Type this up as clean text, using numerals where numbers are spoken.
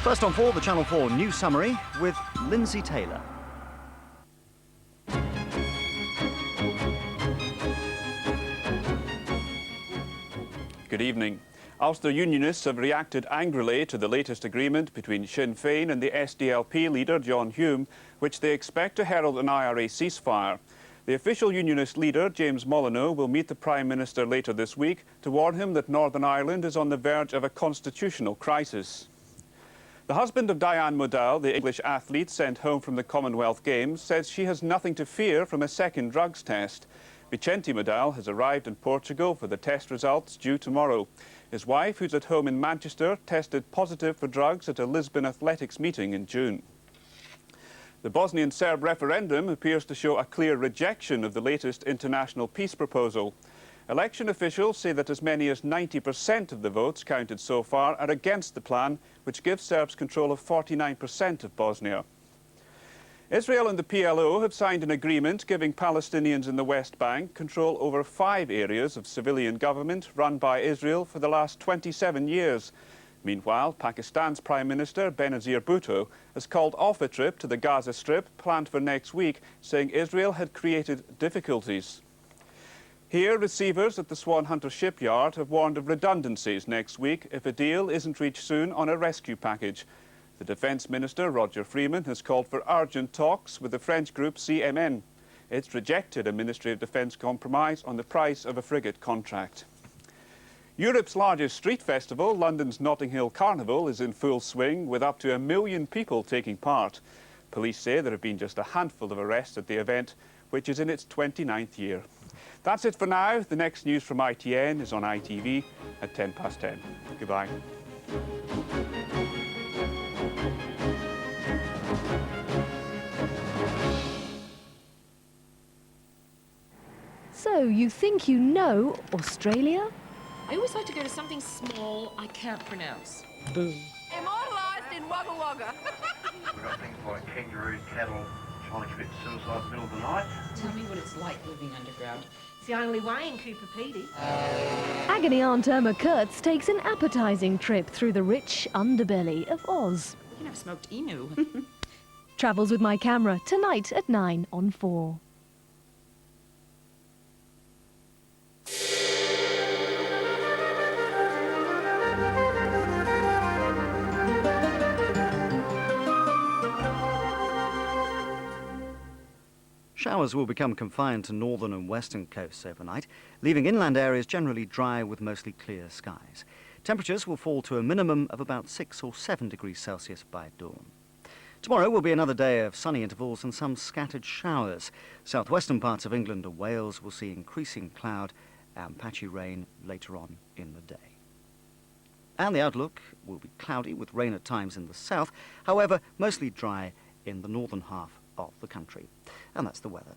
First on 4, the Channel 4 News Summary with Lindsay Taylor. Good evening. Ulster Unionists have reacted angrily to the latest agreement between Sinn Féin and the SDLP leader John Hume, which they expect to herald an IRA ceasefire. The official Unionist leader, James Molyneux, will meet the Prime Minister later this week to warn him that Northern Ireland is on the verge of a constitutional crisis. The husband of Diane Modell, the English athlete sent home from the Commonwealth Games, says she has nothing to fear from a second drugs test. Vicente Modell has arrived in Portugal for the test results due tomorrow. His wife, who's at home in Manchester, tested positive for drugs at a Lisbon athletics meeting in June. The Bosnian Serb referendum appears to show a clear rejection of the latest international peace proposal. Election officials say that as many as 90% of the votes counted so far are against the plan, which gives Serbs control of 49% of Bosnia. Israel and the PLO have signed an agreement giving Palestinians in the West Bank control over 5 areas of civilian government run by Israel for the last 27 years. Meanwhile, Pakistan's Prime Minister Benazir Bhutto has called off a trip to the Gaza Strip planned for next week, saying Israel had created difficulties. Here, receivers at the Swan Hunter shipyard have warned of redundancies next week if a deal isn't reached soon on a rescue package. The Defence Minister, Roger Freeman, has called for urgent talks with the French group CMN. It's rejected a Ministry of Defence compromise on the price of a frigate contract. Europe's largest street festival, London's Notting Hill Carnival, is in full swing with up to 1 million people taking part. Police say there have been just a handful of arrests at the event, which is in its 29th year. That's it for now. The next news from ITN is on ITV at 10:10. Goodbye. So, you think you know Australia? I always like to go to something small I can't pronounce. Boom. Immortalised in Wagga Wagga. We've got things like kangaroo, cattle trying to commit suicide in the middle of the night. Tell me what it's like living underground. It's the only way in Cooper Pedy. Agony Aunt Irma Kurtz takes an appetising trip through the rich underbelly of Oz. We can have smoked emu. Travels with my camera tonight at 9 on 4. Showers will become confined to northern and western coasts overnight, leaving inland areas generally dry with mostly clear skies. Temperatures will fall to a minimum of about 6 or 7 degrees Celsius by dawn. Tomorrow will be another day of sunny intervals and some scattered showers. Southwestern parts of England and Wales will see increasing cloud and patchy rain later on in the day. And the outlook will be cloudy with rain at times in the south, however, mostly dry in the northern half of the country. And that's the weather.